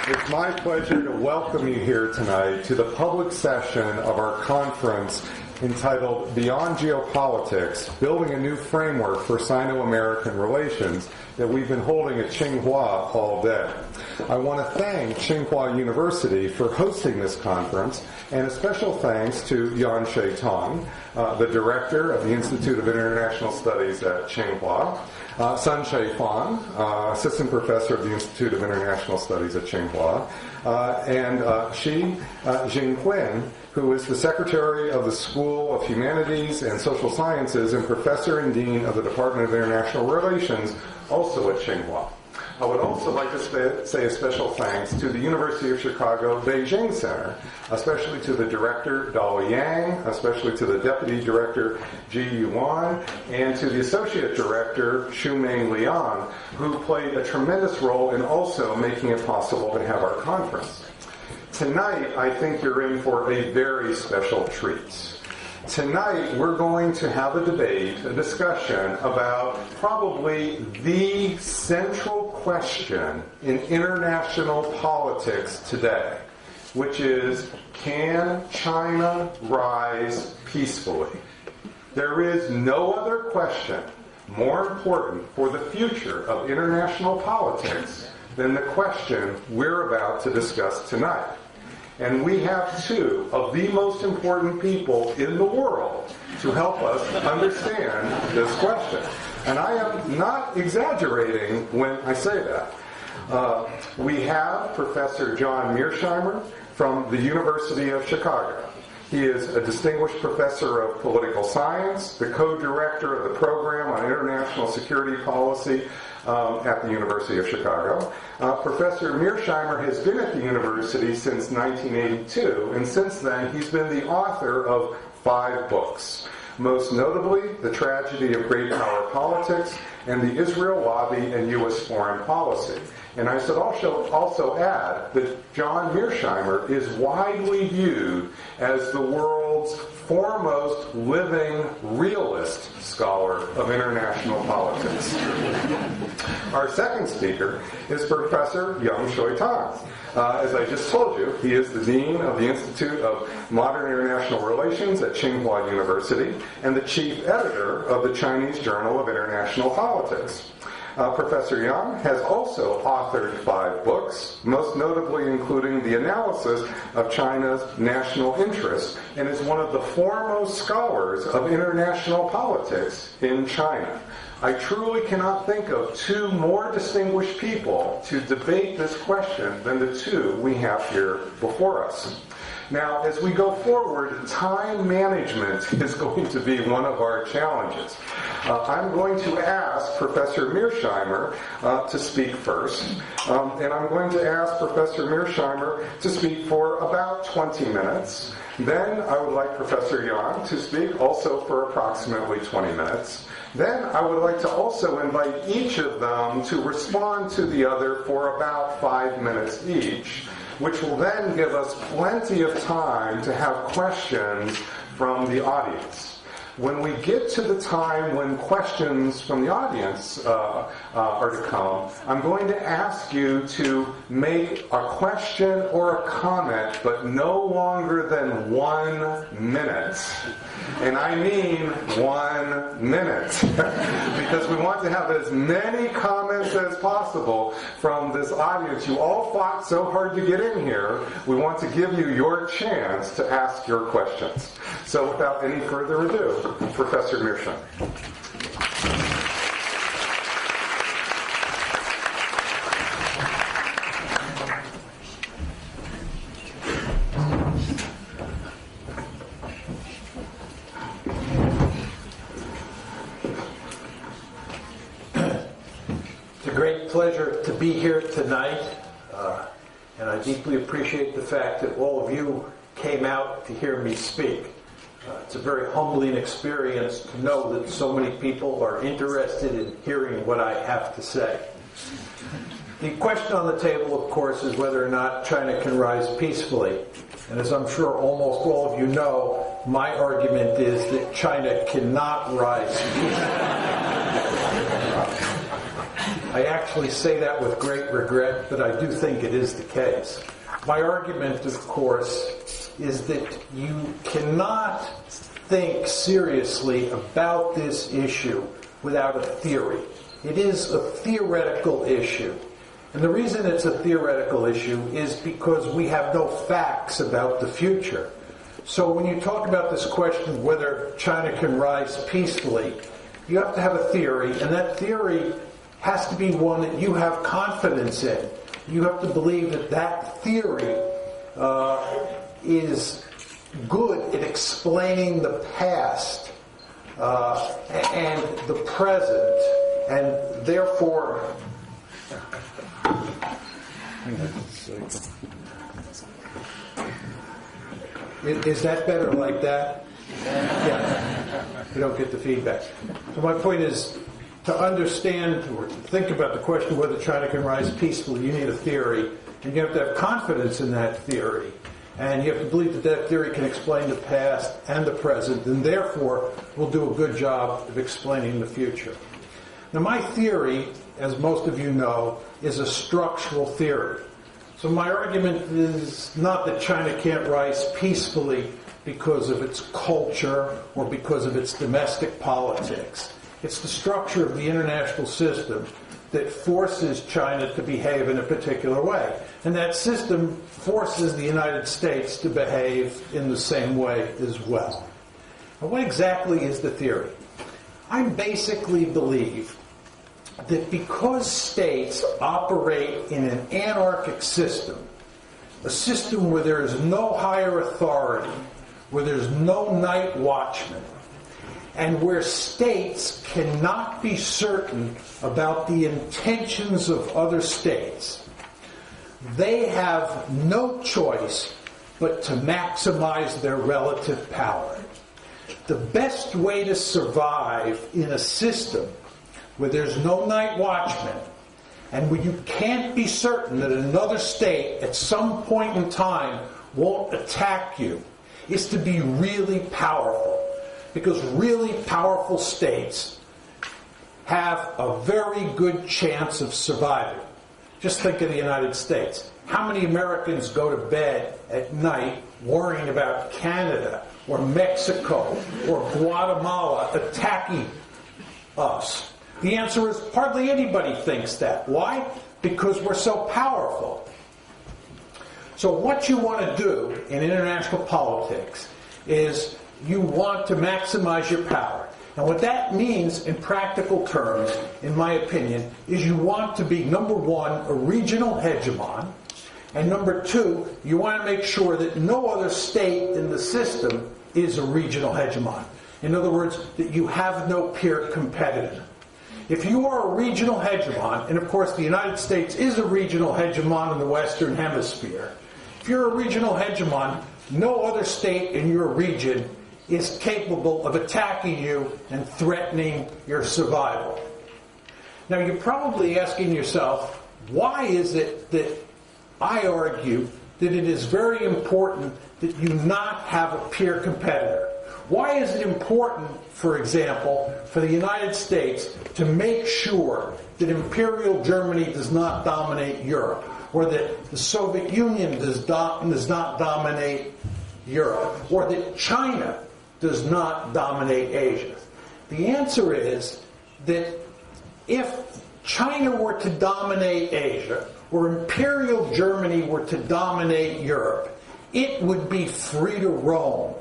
It's my pleasure to welcome you here tonight to the public session of our conference entitled Beyond Geopolitics, Building a New Framework for Sino-American Relations that we've been holding at Tsinghua all day. I want to thank Tsinghua University for hosting this conference, and a special thanks to Mearsheimer Tong, the director of the Institute of International Studies at Tsinghua, Sun Fang, assistant professor of the Institute of International Studies at Tsinghua, and Shi Jingquin, who is the secretary of the School of Humanities and Social Sciences and professor and dean of the Department of International Relations, also at Tsinghua. I would also like to say a special thanks to the University of Chicago Beijing Center, especially to the director, Dao Yang, especially to the deputy director, Ji Yuan, and to the associate director, Shumeng Liang, who played a tremendous role in also making it possible to have our conference. Tonight, I think you're in for a very special treat. Tonight, we're going to have a debate, a discussion about probably the central question in international politics today, which is, can China rise peacefully? There is no other question more important for the future of international politics than the question we're about to discuss tonight. And we have two of the most important people in the world to help us understand this question. And I am not exaggerating when I say that. We have Professor John Mearsheimer from the University of Chicago. He is a distinguished professor of political science, the co-director of the program on international security policy at the University of Chicago. Professor Mearsheimer has been at the university since 1982, and since then he's been the author of 5 books. Most notably, The Tragedy of Great Power Politics and The Israel Lobby and U.S. Foreign Policy. And I should also add that John Mearsheimer is widely viewed as the world's foremost living realist scholar of international politics. Our second speaker is Professor Mearsheimer Tong. As I just told you, he is the Dean of the Institute of Modern International Relations at Tsinghua University and the Chief Editor of the Chinese Journal of International Politics. Professor Yang has also authored 5 books, most notably including The Analysis of China's National Interest, and is one of the foremost scholars of international politics in China. I truly cannot think of 2 more distinguished people to debate this question than the 2 we have here before us. Now, as we go forward, time management is going to be one of our challenges. I'm going to ask Professor Mearsheimer to speak first, and I'm going to ask Professor Mearsheimer to speak for about 20 minutes. Then I would like Professor Yang to speak also for approximately 20 minutes. Then I would like to also invite each of them to respond to the other for about 5 minutes each, which will then give us plenty of time to have questions from the audience. When we get to the time when questions from the audience are to come, I'm going to ask you to make a question or a comment, but no longer than 1 minute. And I mean 1 minute. Because we want to have as many comments as possible from this audience. You all fought so hard to get in here. We want to give you your chance to ask your questions. So without any further ado, Professor Mearsheimer. It's a great pleasure to be here tonight, and I deeply appreciate the fact that all of you came out to hear me speak. It's a very humbling experience to know that so many people are interested in hearing what I have to say. The question on the table, of course, is whether or not China can rise peacefully. And as I'm sure almost all of you know, my argument is that China cannot rise peacefully. I actually say that with great regret, but I do think it is the case. My argument, of course, is that you cannot think seriously about this issue without a theory. It is a theoretical issue. And the reason it's a theoretical issue is because we have no facts about the future. So when you talk about this question of whether China can rise peacefully, you have to have a theory, and that theory has to be one that you have confidence in. You have to believe that that theory is good at explaining the past and the present, and therefore... Is that better like that? Yeah. You don't get the feedback. So my point is, to understand or to think about the question of whether China can rise peacefully, you need a theory, and you have to have confidence in that theory. And you have to believe that that theory can explain the past and the present, and therefore will do a good job of explaining the future. Now, my theory, as most of you know, is a structural theory. So my argument is not that China can't rise peacefully because of its culture or because of its domestic politics. It's the structure of the international system that forces China to behave in a particular way. And that system forces the United States to behave in the same way as well. Now, what exactly is the theory? I basically believe that because states operate in an anarchic system, a system where there is no higher authority, where there's no night watchman, and where states cannot be certain about the intentions of other states, they have no choice but to maximize their relative power. The best way to survive in a system where there's no night watchman, and where you can't be certain that another state at some point in time won't attack you, is to be really powerful. Because really powerful states have a very good chance of surviving. Just think of the United States. How many Americans go to bed at night worrying about Canada or Mexico or Guatemala attacking us? The answer is hardly anybody thinks that. Why? Because we're so powerful. So what you want to do in international politics is you want to maximize your power. And what that means in practical terms, in my opinion, is you want to be, number one, a regional hegemon, and number two, you want to make sure that no other state in the system is a regional hegemon. In other words, that you have no peer competitor. If you are a regional hegemon, and of course the United States is a regional hegemon in the Western Hemisphere, if you're a regional hegemon, no other state in your region is capable of attacking you and threatening your survival. Now you're probably asking yourself, why is it that I argue that it is very important that you not have a peer competitor? Why is it important, for example, for the United States to make sure that Imperial Germany does not dominate Europe, or that the Soviet Union does not dominate Europe, or that China does not dominate Asia? The answer is that if China were to dominate Asia, or Imperial Germany were to dominate Europe, it would be free to roam.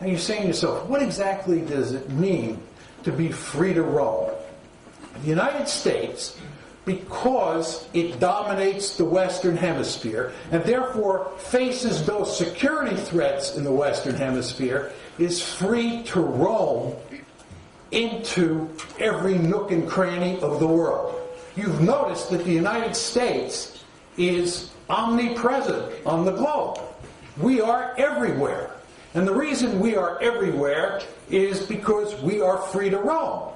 Now you're saying to yourself, what exactly does it mean to be free to roam? The United States, because it dominates the Western Hemisphere, and therefore faces no security threats in the Western Hemisphere, is free to roam into every nook and cranny of the world. You've noticed that the United States is omnipresent on the globe. We are everywhere. And the reason we are everywhere is because we are free to roam.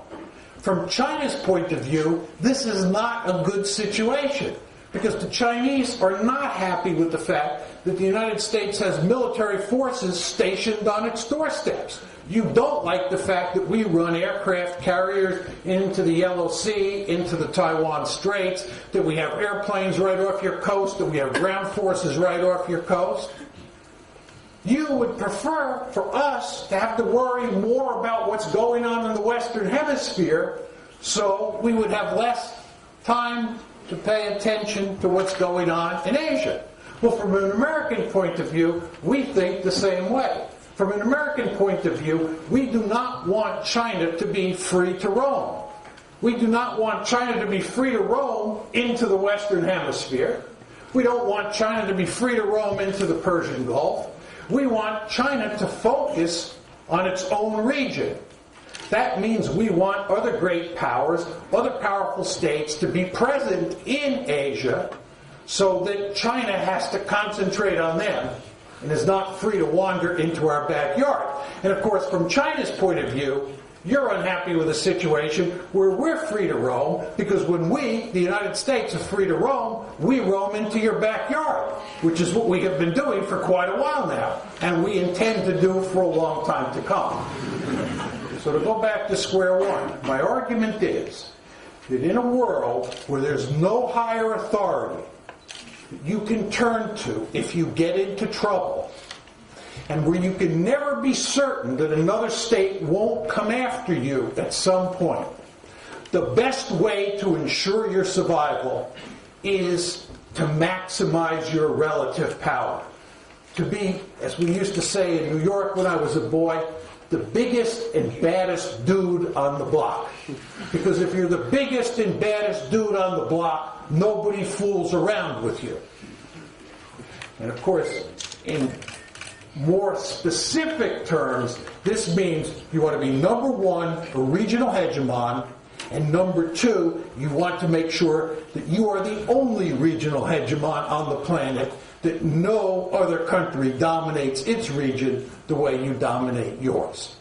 From China's point of view, this is not a good situation. Because the Chinese are not happy with the fact that the United States has military forces stationed on its doorsteps. You don't like the fact that we run aircraft carriers into the Yellow Sea, into the Taiwan Straits, that we have airplanes right off your coast, that we have ground forces right off your coast. You would prefer for us to have to worry more about what's going on in the Western Hemisphere, so we would have less time to pay attention to what's going on in Asia. Well, from an American point of view, we think the same way. From an American point of view, we do not want China to be free to roam. We do not want China to be free to roam into the Western Hemisphere. We don't want China to be free to roam into the Persian Gulf. We want China to focus on its own region. That means we want other great powers, other powerful states to be present in Asia so that China has to concentrate on them and is not free to wander into our backyard. And of course, from China's point of view, you're unhappy with a situation where we're free to roam, because when we, the United States, are free to roam, we roam into your backyard, which is what we have been doing for quite a while now, and we intend to do for a long time to come. So to go back to square one, my argument is that in a world where there's no higher authority that you can turn to if you get into trouble, and where you can never be certain that another state won't come after you at some point, the best way to ensure your survival is to maximize your relative power. To be, as we used to say in New York when I was a boy, the biggest and baddest dude on the block. Because if you're the biggest and baddest dude on the block, nobody fools around with you. And of course, in more specific terms, this means you want to be number one, a regional hegemon, and number two, you want to make sure that you are the only regional hegemon on the planet, that no other country dominates its region the way you dominate yours.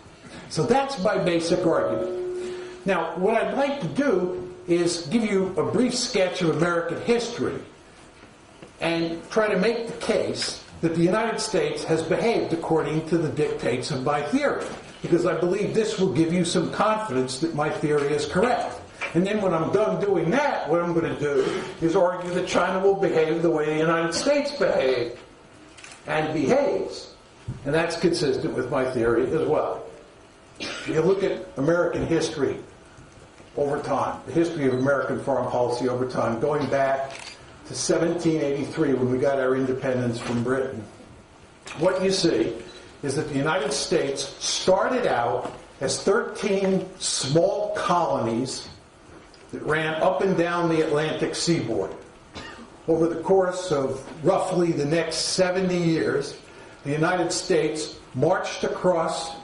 So that's my basic argument. Now, what I'd like to do is give you a brief sketch of American history and try to make the case that the United States has behaved according to the dictates of my theory, because I believe this will give you some confidence that my theory is correct. And then when I'm done doing that, what I'm going to do is argue that China will behave the way the United States behaved and behaves. And that's consistent with my theory as well. If you look at American history over time, the history of American foreign policy over time, going back to 1783 when we got our independence from Britain, what you see is that the United States started out as 13 small colonies that ran up and down the Atlantic seaboard. Over the course of roughly the next 70 years, the United States marched across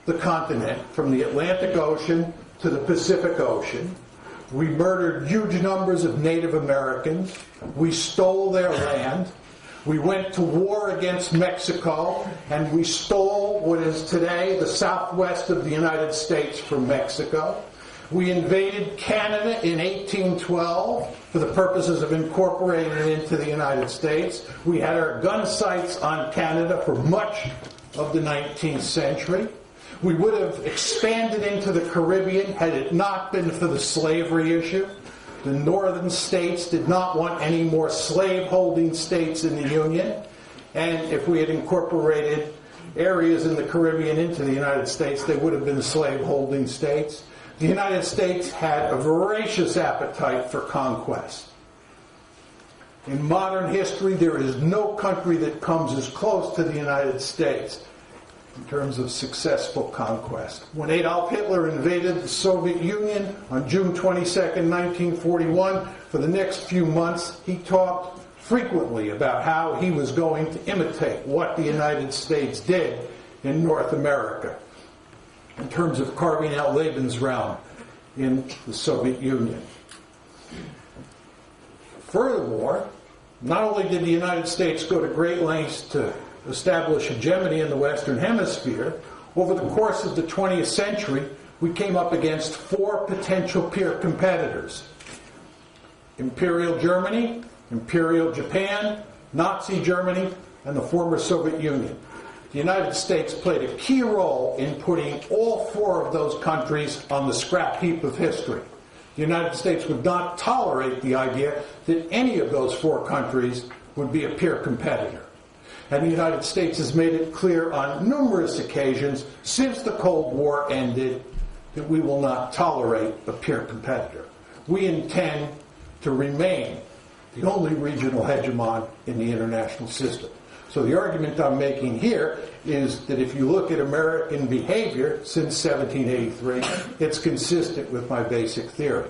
the continent from the Atlantic Ocean to the Pacific Ocean. We murdered huge numbers of Native Americans. We stole their land. We went to war against Mexico, and we stole what is today the southwest of the United States from Mexico. We invaded Canada in 1812 for the purposes of incorporating it into the United States. We had our gun sights on Canada for much of the 19th century. We would have expanded into the Caribbean had it not been for the slavery issue. The northern states did not want any more slave-holding states in the Union. And if we had incorporated areas in the Caribbean into the United States, they would have been slave-holding states. The United States had a voracious appetite for conquest. In modern history, there is no country that comes as close to the United States in terms of successful conquest. When Adolf Hitler invaded the Soviet Union on June 22nd, 1941, for the next few months, he talked frequently about how he was going to imitate what the United States did in North America in terms of carving out Lebensraum in the Soviet Union. Furthermore, not only did the United States go to great lengths to establish hegemony in the Western Hemisphere, over the course of the 20th century, we came up against 4 potential peer competitors: Imperial Germany, Imperial Japan, Nazi Germany, and the former Soviet Union. The United States played a key role in putting all four of those countries on the scrap heap of history. The United States would not tolerate the idea that any of those four countries would be a peer competitor. And the United States has made it clear on numerous occasions since the Cold War ended that we will not tolerate a peer competitor. We intend to remain the only regional hegemon in the international system. So the argument I'm making here is that if you look at American behavior since 1783, it's consistent with my basic theory.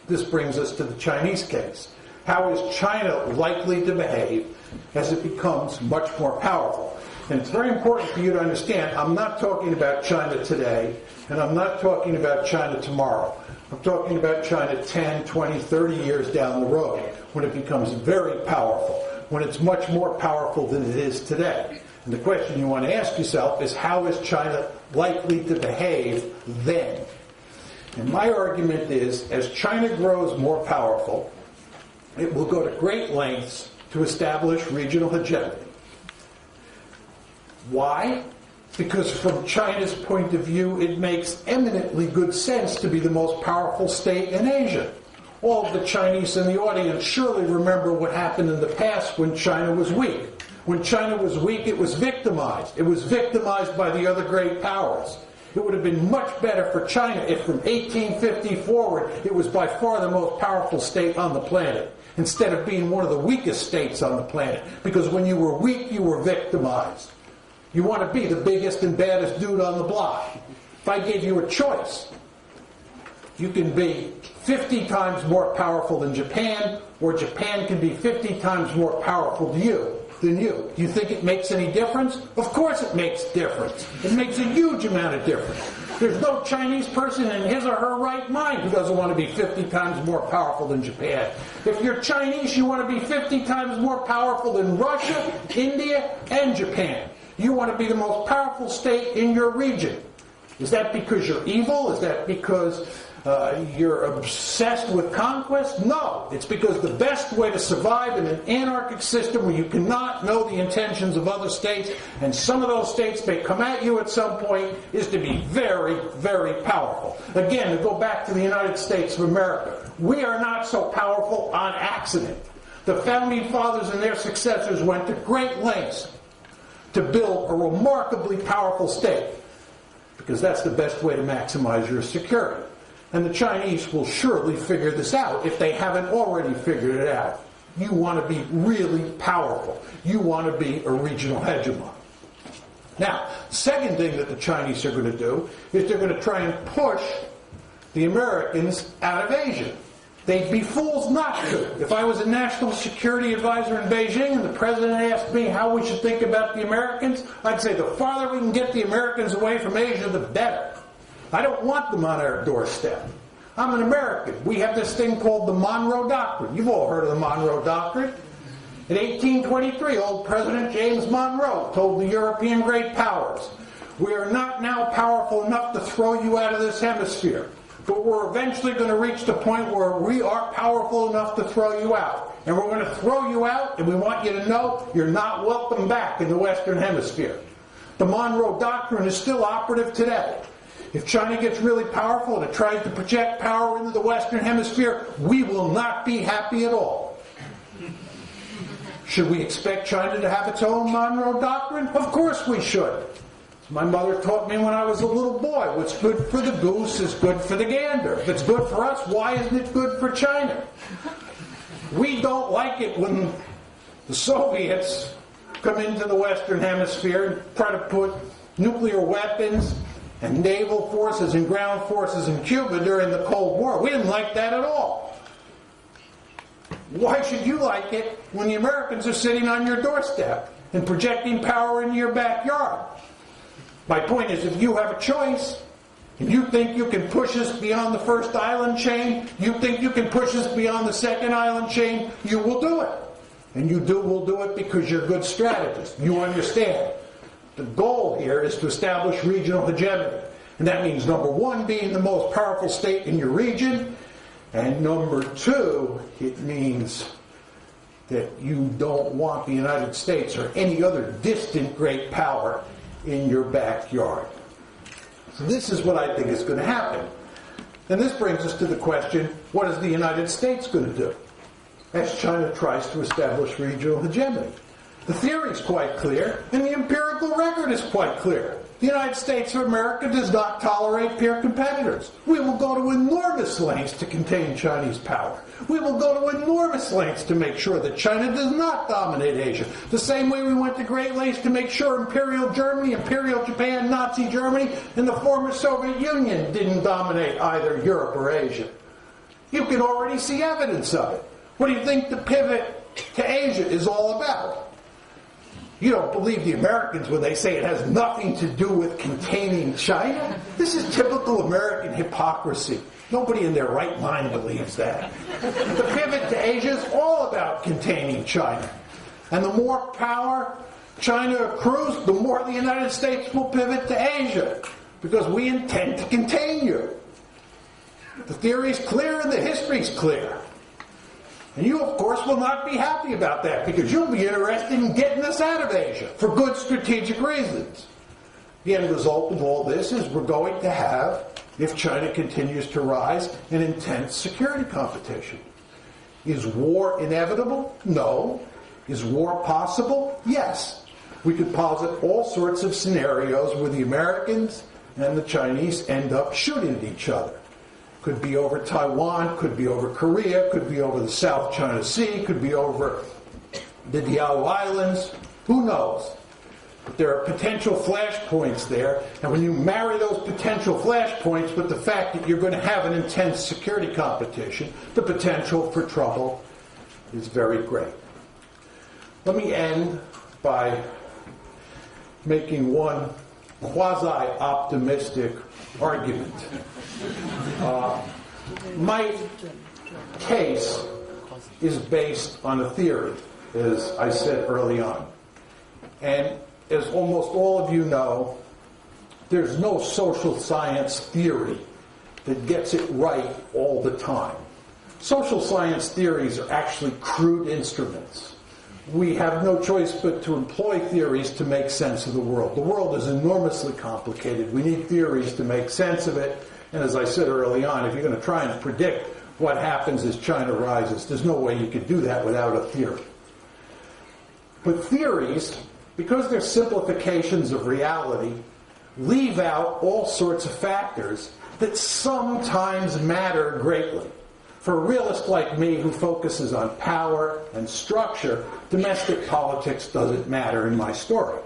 This brings us to the Chinese case. How is China likely to behave as it becomes much more powerful? And it's very important for you to understand, I'm not talking about China today, and I'm not talking about China tomorrow. I'm talking about China 10, 20, 30 years down the road, when it becomes very powerful, when it's much more powerful than it is today. And the question you want to ask yourself is, how is China likely to behave then? And my argument is, as China grows more powerful, it will go to great lengths to establish regional hegemony. Why? Because from China's point of view, it makes eminently good sense to be the most powerful state in Asia. All of the Chinese in the audience surely remember what happened in the past when China was weak. When China was weak, it was victimized. It was victimized by the other great powers. It would have been much better for China if from 1850 forward it was by far the most powerful state on the planet, instead of being one of the weakest states on the planet. Because when you were weak, you were victimized. You want to be the biggest and baddest dude on the block. If I gave you a choice, you can be 50 times more powerful than Japan, or Japan can be 50 times more powerful than you. Do you think it makes any difference? Of course it makes difference. It makes a huge amount of difference. There's no Chinese person in his or her right mind who doesn't want to be 50 times more powerful than Japan. If you're Chinese, you want to be 50 times more powerful than Russia, India, and Japan. You want to be the most powerful state in your region. Is that because you're evil? Is that because you're obsessed with conquest? No. It's because the best way to survive in an anarchic system where you cannot know the intentions of other states, and some of those states may come at you at some point, is to be very, very powerful. Again, to go back to the United States of America, we are not so powerful on accident. The Founding Fathers and their successors went to great lengths to build a remarkably powerful state, because that's the best way to maximize your security. And the Chinese will surely figure this out if they haven't already figured it out. You want to be really powerful. You want to be a regional hegemon. Now, the second thing that the Chinese are going to do is they're going to try and push the Americans out of Asia. They'd be fools not to. If I was a national security advisor in Beijing and the president asked me how we should think about the Americans, I'd say the farther we can get the Americans away from Asia, the better. I don't want them on our doorstep. I'm an American. We have this thing called the Monroe Doctrine. You've all heard of the Monroe Doctrine. In 1823, old President James Monroe told the European great powers, "We are not now powerful enough to throw you out of this hemisphere, but we're eventually going to reach the point where we are powerful enough to throw you out. And we're going to throw you out, and we want you to know you're not welcome back in the Western Hemisphere." The Monroe Doctrine is still operative today. If China gets really powerful and it tries to project power into the Western Hemisphere, we will not be happy at all. Should we expect China to have its own Monroe Doctrine? Of course we should. My mother taught me when I was a little boy, what's good for the goose is good for the gander. If it's good for us, why isn't it good for China? We don't like it when the Soviets come into the Western Hemisphere and try to put nuclear weapons and naval forces and ground forces in Cuba during the Cold War. We didn't like that at all. Why should you like it when the Americans are sitting on your doorstep and projecting power into your backyard? My point is, if you have a choice, and you think you can push us beyond the first island chain, you think you can push us beyond the second island chain, you will do it. And will do it because you're good strategists. You understand. The goal here is to establish regional hegemony. And that means, number one, being the most powerful state in your region. And number two, it means that you don't want the United States or any other distant great power in your backyard. So this is what I think is going to happen. And this brings us to the question, what is the United States going to do as China tries to establish regional hegemony? The theory is quite clear, and the empirical record is quite clear. The United States of America does not tolerate peer competitors. We will go to enormous lengths to contain Chinese power. We will go to enormous lengths to make sure that China does not dominate Asia. The same way we went to great lengths to make sure Imperial Germany, Imperial Japan, Nazi Germany, and the former Soviet Union didn't dominate either Europe or Asia. You can already see evidence of it. What do you think the pivot to Asia is all about? You don't believe the Americans when they say it has nothing to do with containing China? This is typical American hypocrisy. Nobody in their right mind believes that. The pivot to Asia is all about containing China. And the more power China accrues, the more the United States will pivot to Asia, because we intend to contain you. The theory is clear and the history is clear. And you, of course, will not be happy about that, because you'll be interested in getting us out of Asia for good strategic reasons. The end result of all this is we're going to have, if China continues to rise, an intense security competition. Is war inevitable? No. Is war possible? Yes. We could posit all sorts of scenarios where the Americans and the Chinese end up shooting at each other. Could be over Taiwan, could be over Korea, could be over the South China Sea, could be over the Diao Islands. Who knows? But there are potential flashpoints there, and when you marry those potential flashpoints with the fact that you're going to have an intense security competition, the potential for trouble is very great. Let me end by making one quasi-optimistic argument. My case is based on a theory, as I said early on. And as almost all of you know, there's no social science theory that gets it right all the time. Social science theories are actually crude instruments. We have no choice but to employ theories to make sense of the world. The world is enormously complicated. We need theories to make sense of it. And as I said early on, if you're going to try and predict what happens as China rises, there's no way you could do that without a theory. But theories, because they're simplifications of reality, leave out all sorts of factors that sometimes matter greatly. For a realist like me who focuses on power and structure, domestic politics doesn't matter in my story.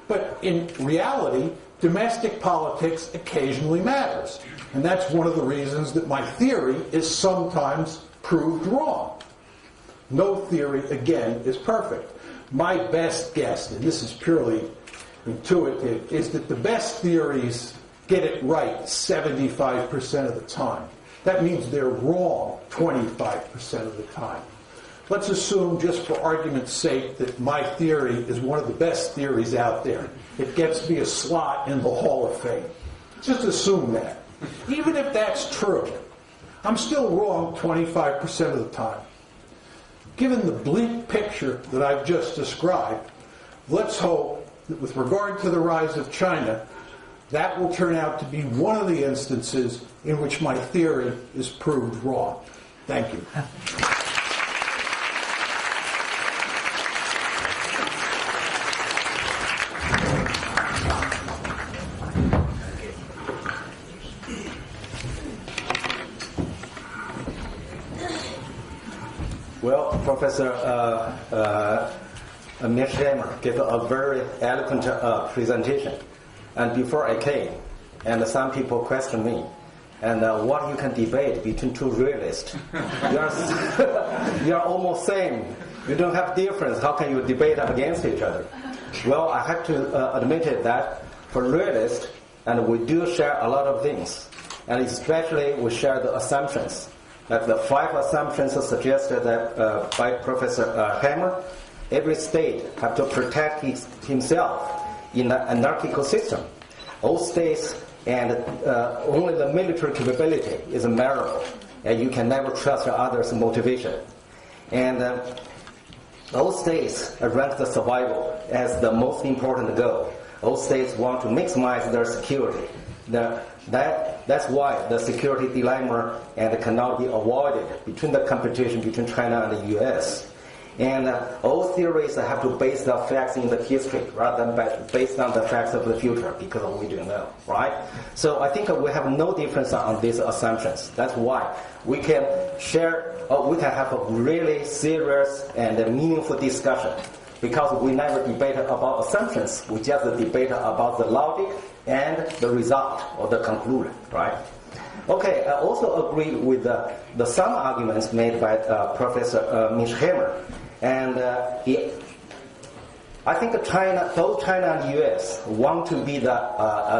But in reality, domestic politics occasionally matters. And that's one of the reasons that my theory is sometimes proved wrong. No theory, again, is perfect. My best guess, and this is purely intuitive, is that the best theories get it right 75% of the time. That means they're wrong 25% of the time. Let's assume, just for argument's sake, that my theory is one of the best theories out there. It gets me a slot in the Hall of Fame. Just assume that. Even if that's true, I'm still wrong 25% of the time. Given the bleak picture that I've just described, let's hope that with regard to the rise of China, that will turn out to be one of the instances in which my theory is proved wrong. Thank you. Well, Professor Mearsheimer gave a very eloquent presentation. And before I came, and some people questioned me, and what you can debate between two realists. You are almost same. You don't have difference. How can you debate against each other? Well, I have to admit it that for realists, and we do share a lot of things, and especially we share the assumptions. Like the 5 assumptions suggested that by Professor Hammer, every state have to protect himself in an anarchical system. All states and only the military capability is memorable, and you can never trust others' motivation. And all states rank the survival as the most important goal. All states want to maximize their security. That's why the security dilemma and cannot be avoided between the competition between China and the U.S. And all theories have to base their facts in the history rather than based on the facts of the future, because we don't know, right? So I think we have no difference on these assumptions. That's why we can we can have a really serious and meaningful discussion, because we never debate about assumptions. We just debate about the logic and the result or the conclusion, right? Okay, I also agree with the some arguments made by Professor Mearsheimer. And I think both China and the U.S. want to be the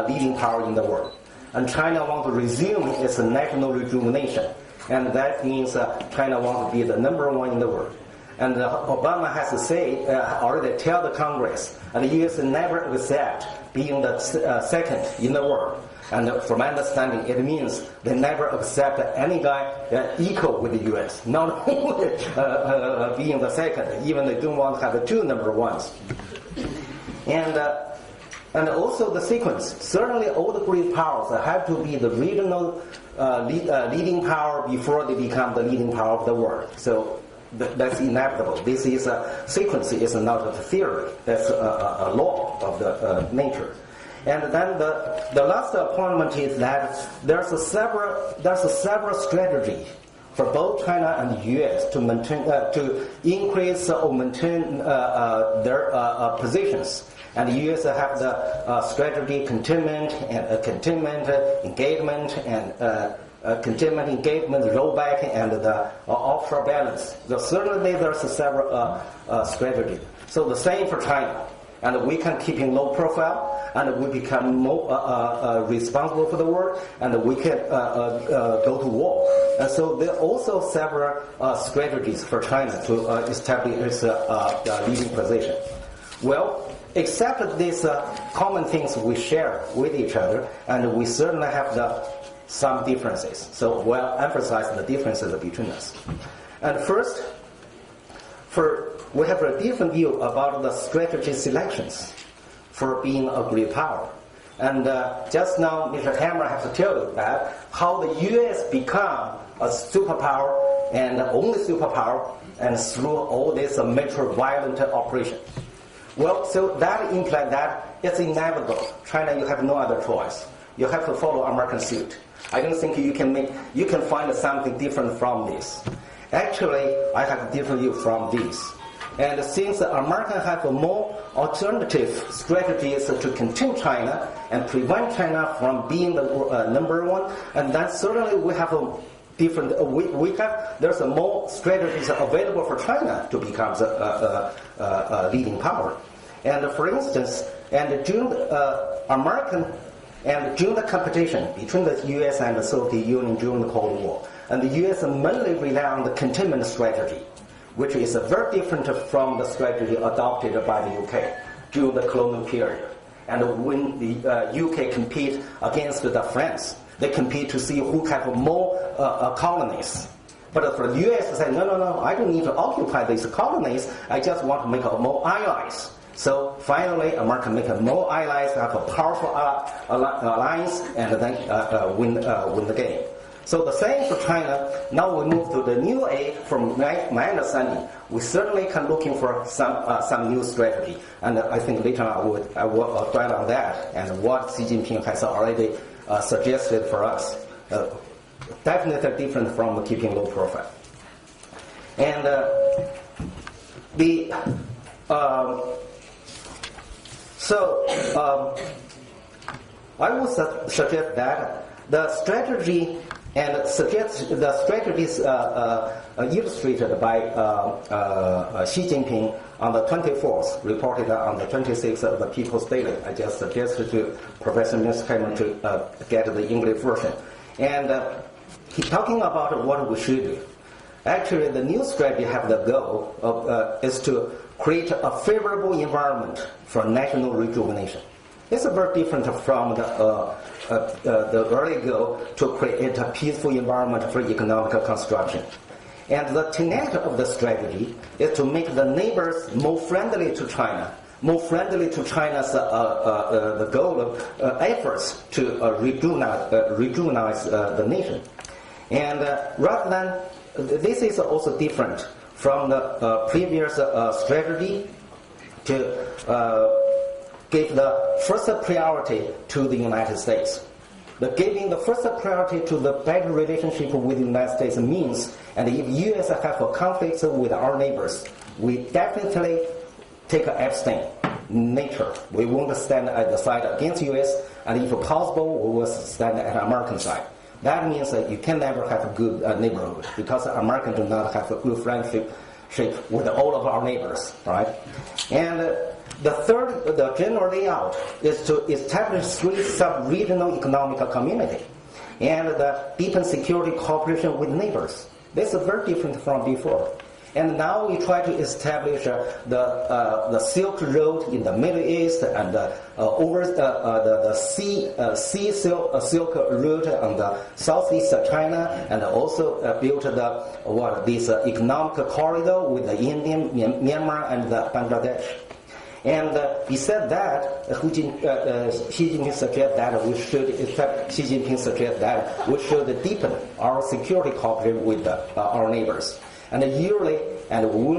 leading power in the world. And China wants to resume its national rejuvenation. And that means China wants to be the number one in the world. And Obama has to say, already tell the Congress, and the U.S. never accept being the second in the world. And from my understanding, it means they never accept any guy equal with the U.S. Not only being the second, even they don't want to have the two number ones. And also the sequence. Certainly all the great powers have to be the regional leading power before they become the leading power of the world. So that's inevitable. This is a sequence, is not a theory. That's a law of the nature. And then the last appointment is that there's a several strategy for both China and the U.S. to maintain, to increase or maintain their positions. And the U.S. have the strategy containment and containment engagement and containment engagement rollback and the offshore balance. So certainly there's several strategies. So the same for China. And we can keep in low profile, and we become more responsible for the world, and we can go to war. And so there are also several strategies for China to establish its leading position. Well, except these common things we share with each other, and we certainly have some differences. So we'll emphasize the differences between us. And first, we have a different view about the strategy selections for being a great power. And just now, Mr. Hammer has to tell you that how the U.S. become a superpower and the only superpower, and through all this major violent operation. Well, so that implies that it's inevitable. China, you have no other choice. You have to follow American suit. I don't think you can find something different from this. Actually, I have a different view from this. And since Americans have more alternative strategies to contain China and prevent China from being the number one, and then certainly we have a different. There's more strategies available for China to become the leading power. And for instance, during the competition between the U.S. and the Soviet Union during the Cold War, and the U.S. mainly rely on the containment strategy, which is very different from the strategy adopted by the UK during the colonial period. And when the UK compete against the France, they compete to see who have more colonies. But for the US, they say, no, I don't need to occupy these colonies. I just want to make more allies. So finally, America make more allies, have a powerful alliance, and then win the game. So the same for China. Now we move to the new age. From my understanding, we certainly can looking for some new strategy. And I think later on I will dwell on that and what Xi Jinping has already suggested for us. Definitely different from keeping low profile. And I would suggest that the strategy and the strategies illustrated by Xi Jinping on the 24th, reported on the 26th of the People's Daily. I just suggested to Professor Mearsheimer to get the English version. And he's talking about what we should do. Actually, the new strategy have the goal of, is to create a favorable environment for national rejuvenation. It's very different from the early goal to create a peaceful environment for economic construction. And the tenet of the strategy is to make the neighbors more friendly to China, more friendly to China's the goal of efforts to rejuvenate the nation. And rather than, this is also different from the previous strategy to give the first priority to the United States. The giving the first priority to the better relationship with the United States means, and if U.S. have a conflict with our neighbors, we definitely take an abstain nature. We won't stand at the side against U.S., and if possible, we will stand at the American side. That means that you can never have a good neighborhood, because Americans do not have a good friendship with all of our neighbors, right? And the third, the general layout is to establish 3 sub-regional economic community and the deepen security cooperation with neighbors. This is very different from before. And now we try to establish the Silk Road in the Middle East and over the Silk Route on the southeast China, and also built this economic corridor with the India, Myanmar, and Bangladesh. And besides that, Xi Jinping suggests that we should deepen our security cooperation with our neighbors. And yearly, and we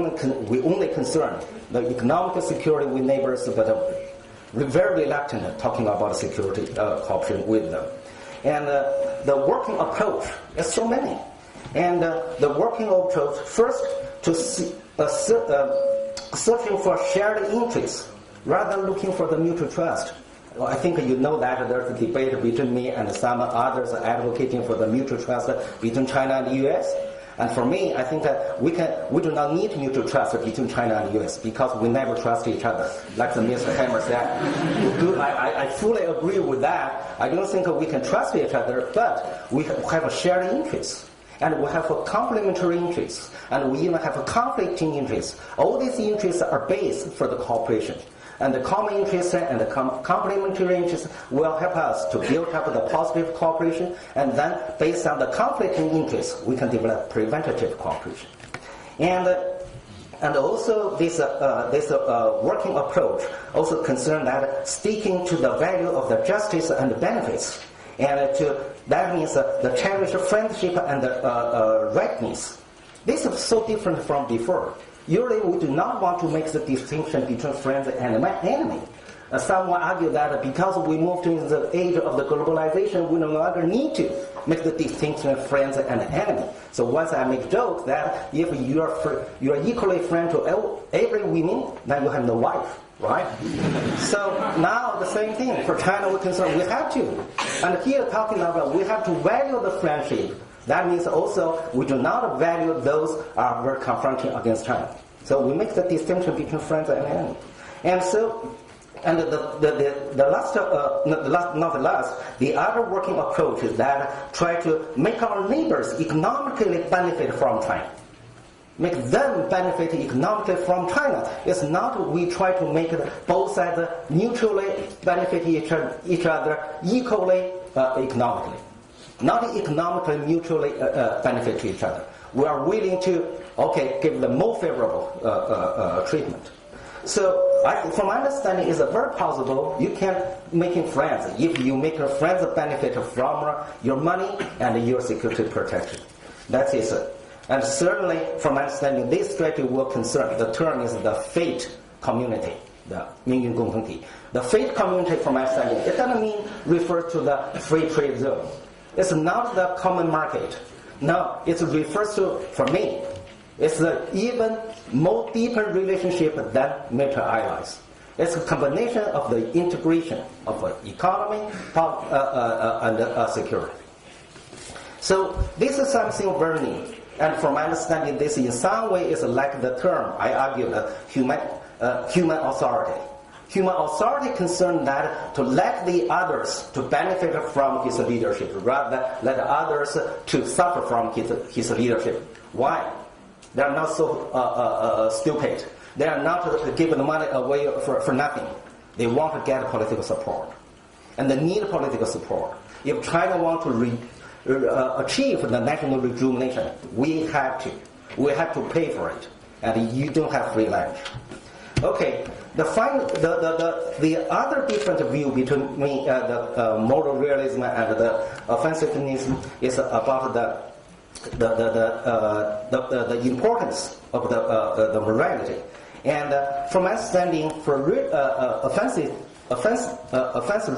only concern the economic security with neighbors, but we're very reluctant talking about security cooperation with them. And the working approach is so many. And the working approach, first, to searching for shared interests rather than looking for the mutual trust. Well, I think you know that there's a debate between me and some others advocating for the mutual trust between China and the U.S. And for me, I think that we do not need mutual trust between China and the U.S. because we never trust each other. Like the Mearsheimer said, I fully agree with that. I don't think we can trust each other, but we have a shared interest. And we have a complementary interests, and we even have a conflicting interests. All these interests are based for the cooperation. And the common interests and the complementary interests will help us to build up the positive cooperation, and then based on the conflicting interests, we can develop preventative cooperation. And also this working approach also concerns that sticking to the value of the justice and the benefits. And that means the cherished friendship and the rightness. This is so different from before. Usually we do not want to make the distinction between friends and enemy. Some will argue that because we moved into the age of the globalization, we no longer need to make the distinction of friends and enemy. So once I make jokes that if you are equally friend to every woman, then you have no wife. Right? So now the same thing. For China, we're concerned we have to. And here talking about we have to value the friendship. That means also we do not value those who are confronting against China. So we make the distinction between friends and enemy. And so, and the other working approach is that try to make our neighbors economically benefit from China. Make them benefit economically from China. It's not we try to make both sides mutually benefit each other equally economically. Not economically mutually benefit each other. We are willing to, give them more favorable treatment. So, from my understanding, it's very possible you can make friends if you make your friends benefit from your money and your security protection. That is it. And certainly, from my understanding, this strategy will concern, the term is the fate community, the 命运共同体. The fate community, from my understanding, it doesn't refer to the free trade zone. It's not the common market. No, it refers to, for me, it's the even more deeper relationship than mutual allies. It's a combination of the integration of economy and security. So this is something very new. And from my understanding, this in some way is like the term I argued, human authority. Human authority concerns that to let the others to benefit from his leadership, rather than let others to suffer from his leadership. Why? They are not so stupid. They are not giving the money away for nothing. They want to get political support. And they need political support. If China wants to achieve the national rejuvenation, we have to. We have to pay for it, and you don't have free lunch. Okay, the other different view between the moral realism and the offensivism is about the importance of the morality. And from my understanding, for offensive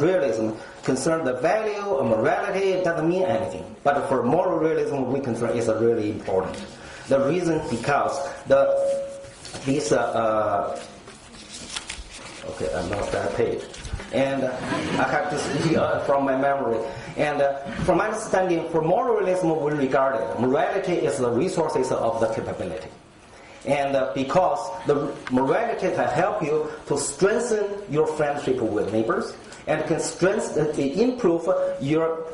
realism concern the value of morality, it doesn't mean anything. But for moral realism, we consider is really important. The reason because okay, I lost that page. And I have to speak from my memory. And from my understanding, for moral realism, we regard it. Morality is the resources of the capability. And because the morality can help you to strengthen your friendship with neighbors, and can improve your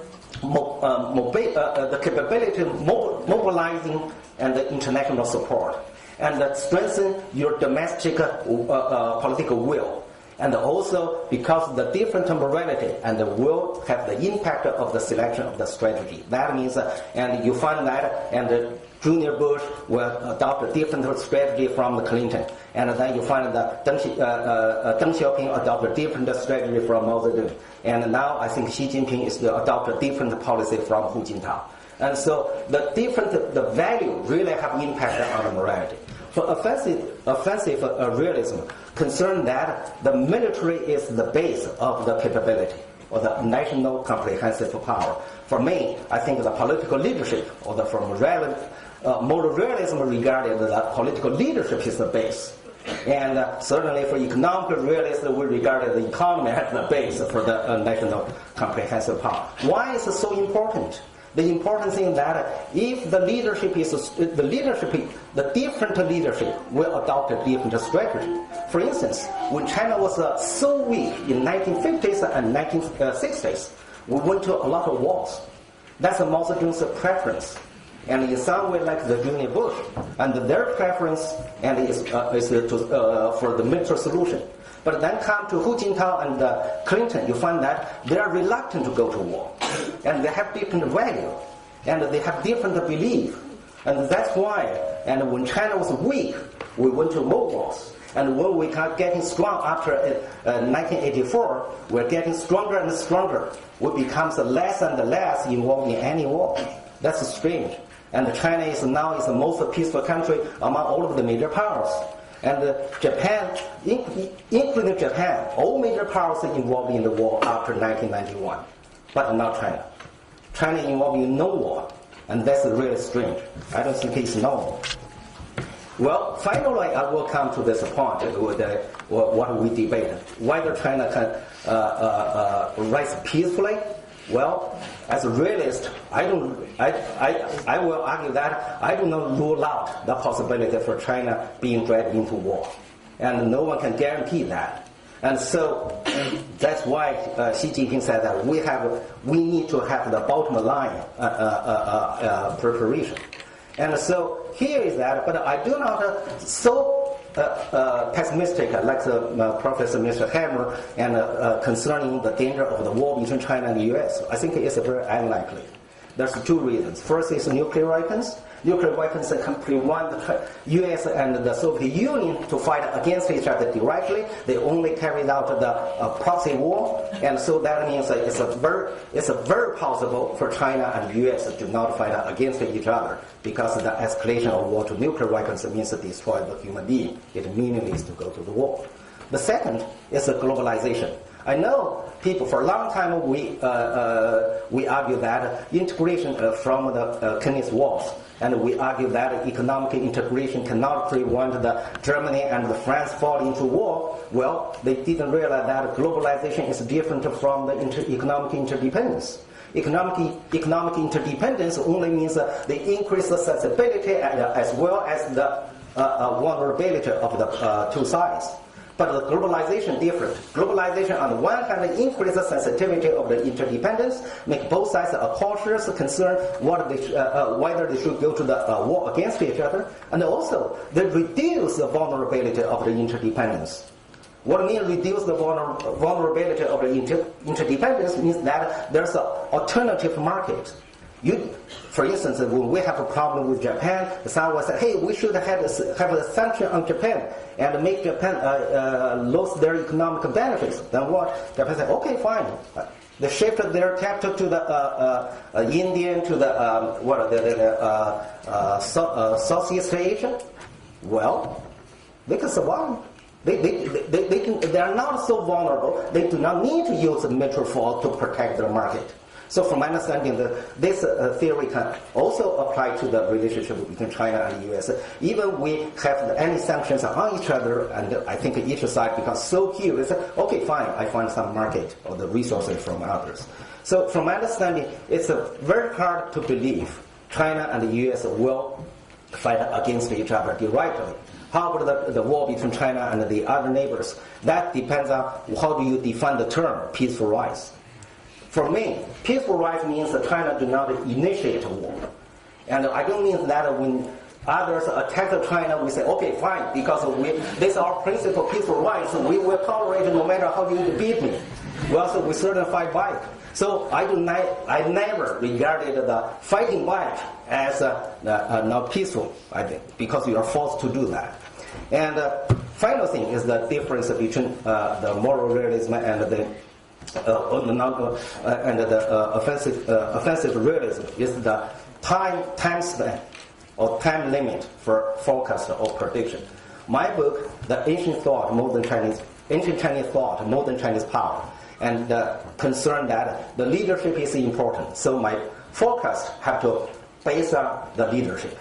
the capability of mobilizing and the international support, and strengthen your domestic political will. And also because the different morality and will have the impact of the selection of the strategy. That means, and you find that, and Junior Bush will adopt a different strategy from the Clinton. And then you find that Deng Xiaoping adopt a different strategy from Mao Zedong. And now I think Xi Jinping is to adopt a different policy from Hu Jintao. And so the value really have impact on the morality. For offensive realism, concern that the military is the base of the capability or the national comprehensive power. For me, I think the political leadership or the moral realism regarded the political leadership is the base. And certainly for economic realism, we regard the economy as the base for the national comprehensive power. Why is it so important? The important thing that if the different leadership will adopt a different strategy. For instance, when China was so weak in 1950s and 1960s, we went to a lot of wars. That's Mao Zedong's preference. And in some way, like the Junior Bush, and their preference and is for the military solution. But then come to Hu Jintao and Clinton, you find that they are reluctant to go to war. And they have different value. And they have different belief. And that's why, and when China was weak, we went to more wars. And when we are getting strong after 1984, we're getting stronger and stronger. We become less and less involved in any war. That's strange. And China is now the most peaceful country among all of the major powers. And Japan, including Japan, all major powers are involved in the war after 1991, but not China. China involved in no war, and that's really strange. I don't think it's normal. Well, finally, I will come to this point with what we debated: whether China can rise peacefully. Well, as a realist, I will argue that I do not rule out the possibility for China being dragged into war, and no one can guarantee that. And so that's why Xi Jinping said that we need to have the bottom line preparation. And so here is that, but I do not pessimistic like Professor Mearsheimer and concerning the danger of the war between China and the U.S. I think it's very unlikely. There's two reasons. First is nuclear weapons. Nuclear weapons can prevent the U.S. and the Soviet Union to fight against each other directly. They only carried out the proxy war, and so that means it's very possible for China and the U.S. to not fight against each other, because the escalation of war to nuclear weapons means to destroy the human being. It meaningless to go to the war. The second is globalization. I know people for a long time we argue that integration from the Chinese walls. And we argue that economic integration cannot prevent the Germany and the France fall into war. Well, they didn't realize that globalization is different from the economic interdependence. Economic interdependence only means the increased accessibility as well as the vulnerability of the two sides. But the globalization different. Globalization on the one hand increases the sensitivity of the interdependence, make both sides cautious, concerned whether they should go to the war against each other, and also they reduce the vulnerability of the interdependence. What I mean reduce the vulnerability of the interdependence means that there's an alternative market. For instance, when we have a problem with Japan, someone said, hey, we should have a sanction on Japan and make Japan lose their economic benefits. Then what? Japan said, okay, fine. They shifted their capital to the Indian, to the Southeast Asia. Well, they can survive. They are not so vulnerable. They do not need to use the military force to protect their market. So from my understanding, this theory can also apply to the relationship between China and the U.S. Even we have any sanctions on each other, and I think each side becomes so huge, it's okay, fine, I find some market or the resources from others. So from my understanding, it's very hard to believe China and the U.S. will fight against each other directly. How about the war between China and the other neighbors? That depends on how do you define the term peaceful rise. For me, peaceful rise means that China do not initiate a war. And I don't mean that when others attack China, we say, okay, fine, because this is our principle, peaceful rise, so we will tolerate it no matter how you beat me. Well, so we certainly fight back. So I never regarded the fighting back as not peaceful, I think, because you are forced to do that. And final thing is the difference between the moral realism and the offensive realism is the time span or time limit for forecast or prediction. My book, The Ancient Chinese Thought, Modern Chinese Power, and concern that the leadership is important. So my forecast have to base on the leadership.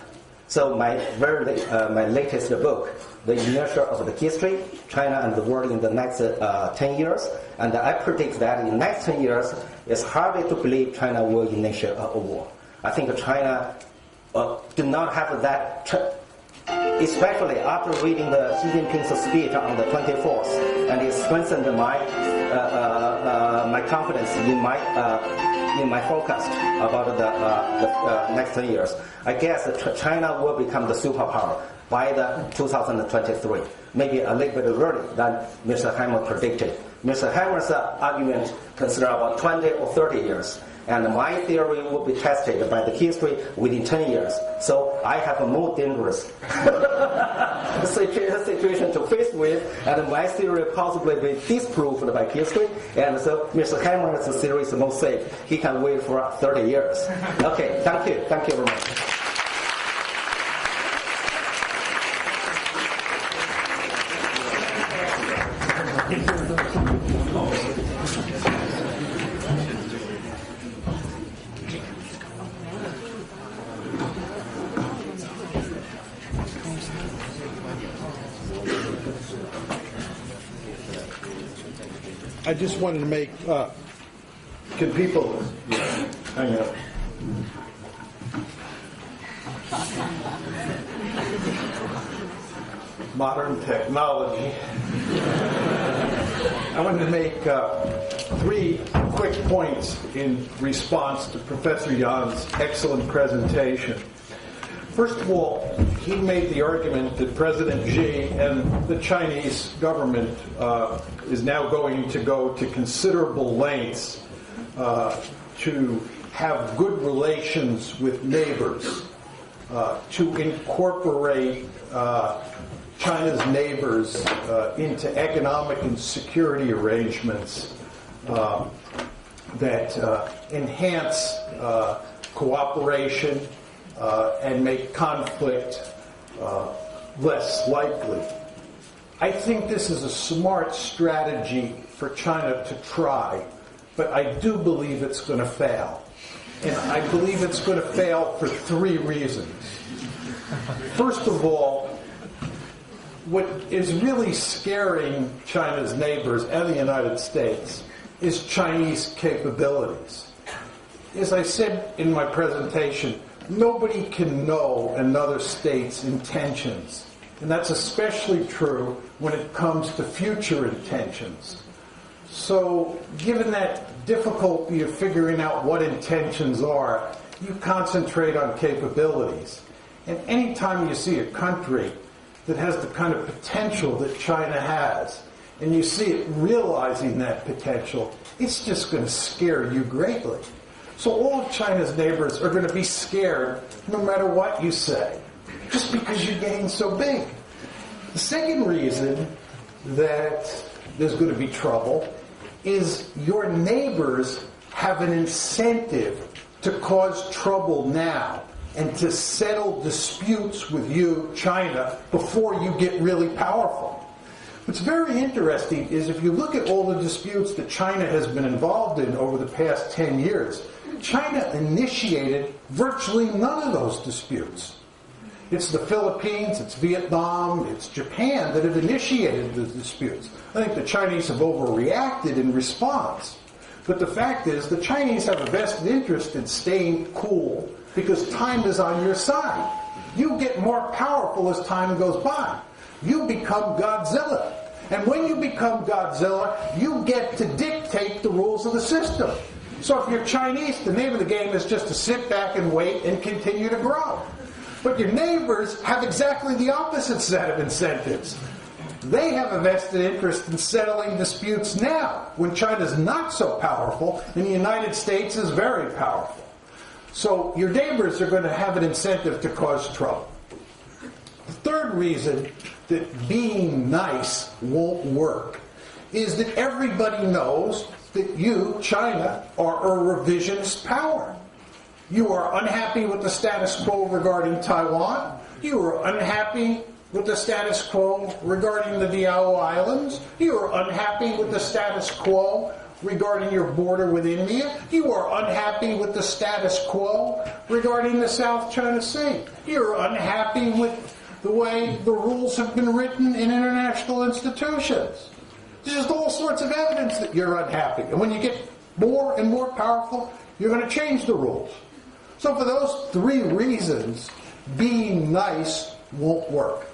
So my latest book, The Inertia of the History, China and the World in the next 10 years, and I predict that in the next 10 years, it's hard to believe China will initiate a war. I think China do not have that, especially after reading the Xi Jinping's speech on the 24th, and it strengthened my confidence in my forecast about the next 10 years. I guess China will become the superpower by the 2023, maybe a little bit earlier than Mr. Mearsheimer predicted. Mr. Mearsheimer's argument consider about 20 or 30 years, and my theory will be tested by the history within 10 years. So I have a more dangerous situation to face with, and my theory possibly be disproved by history. And so Mr. Mearsheimer's theory is more safe. He can wait for 30 years. Okay, thank you very much. I just wanted to make, can people hang up? Modern technology. I wanted to make 3 quick points in response to Professor Yan's excellent presentation. First of all, he made the argument that President Xi and the Chinese government is now going to go to considerable lengths to have good relations with neighbors, to incorporate China's neighbors into economic and security arrangements that enhance cooperation and make conflict less likely. I think this is a smart strategy for China to try, but I do believe it's going to fail. And I believe it's going to fail for 3 reasons. First of all, what is really scaring China's neighbors and the United States is Chinese capabilities. As I said in my presentation, nobody can know another state's intentions. And that's especially true when it comes to future intentions. So, given that difficulty of figuring out what intentions are, you concentrate on capabilities. And anytime you see a country that has the kind of potential that China has, and you see it realizing that potential, it's just going to scare you greatly. So all of China's neighbors are going to be scared no matter what you say, just because you're getting so big. The second reason that there's going to be trouble is your neighbors have an incentive to cause trouble now and to settle disputes with you, China, before you get really powerful. What's very interesting is if you look at all the disputes that China has been involved in over the past 10 years, China initiated virtually none of those disputes. It's the Philippines, it's Vietnam, it's Japan that have initiated the disputes. I think the Chinese have overreacted in response. But the fact is, the Chinese have a vested interest in staying cool because time is on your side. You get more powerful as time goes by. You become Godzilla. And when you become Godzilla, you get to dictate the rules of the system. So if you're Chinese, the name of the game is just to sit back and wait and continue to grow. But your neighbors have exactly the opposite set of incentives. They have a vested interest in settling disputes now, when China's not so powerful and the United States is very powerful. So your neighbors are going to have an incentive to cause trouble. The third reason that being nice won't work is that everybody knows that you, China, are a revisionist power. You are unhappy with the status quo regarding Taiwan. You are unhappy with the status quo regarding the Diao Islands. You are unhappy with the status quo regarding your border with India. You are unhappy with the status quo regarding the South China Sea. You are unhappy with the way the rules have been written in international institutions. There's just all sorts of evidence that you're unhappy. And when you get more and more powerful, you're going to change the rules. So for those three reasons, being nice won't work.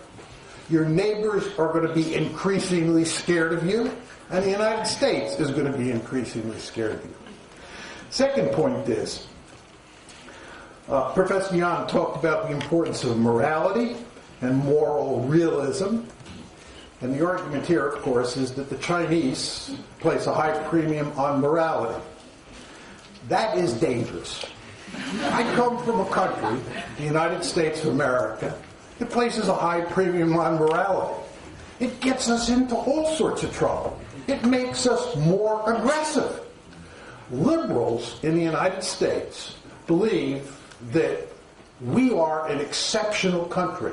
Your neighbors are going to be increasingly scared of you, and the United States is going to be increasingly scared of you. Second point is, Professor Yan talked about the importance of morality and moral realism. And the argument here, of course, is that the Chinese place a high premium on morality. That is dangerous. I come from a country, the United States of America, that places a high premium on morality. It gets us into all sorts of trouble. It makes us more aggressive. Liberals in the United States believe that we are an exceptional country.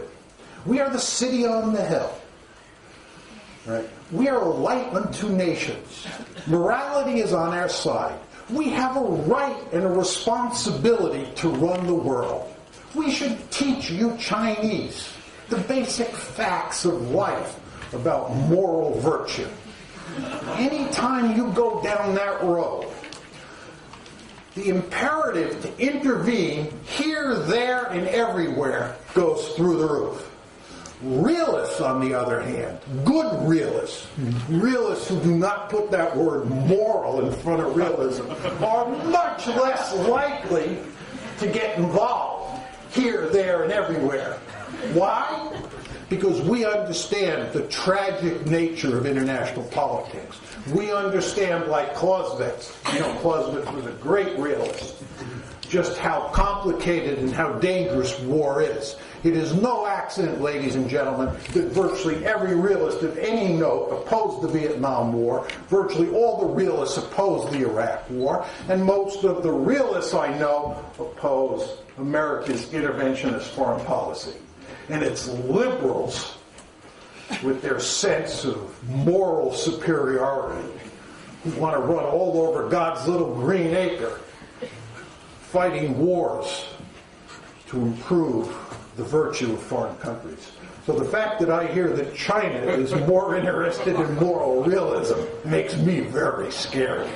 We are the city on the hill. Right? We are a light unto nations. Morality is on our side. We have a right and a responsibility to run the world. We should teach you Chinese the basic facts of life about moral virtue. Anytime you go down that road, the imperative to intervene here, there, and everywhere goes through the roof. Realists, on the other hand, good realists, realists who do not put that word moral in front of realism, are much less likely to get involved here, there, and everywhere. Why? Because we understand the tragic nature of international politics. We understand, like Clausewitz, Clausewitz was a great realist, just how complicated and how dangerous war is. It is no accident, ladies and gentlemen, that virtually every realist of any note opposed the Vietnam War. Virtually all the realists opposed the Iraq War. And most of the realists I know oppose America's interventionist foreign policy. And it's liberals with their sense of moral superiority who want to run all over God's little green acre, fighting wars to improve the virtue of foreign countries. So the fact that I hear that China is more interested in moral realism makes me very scared.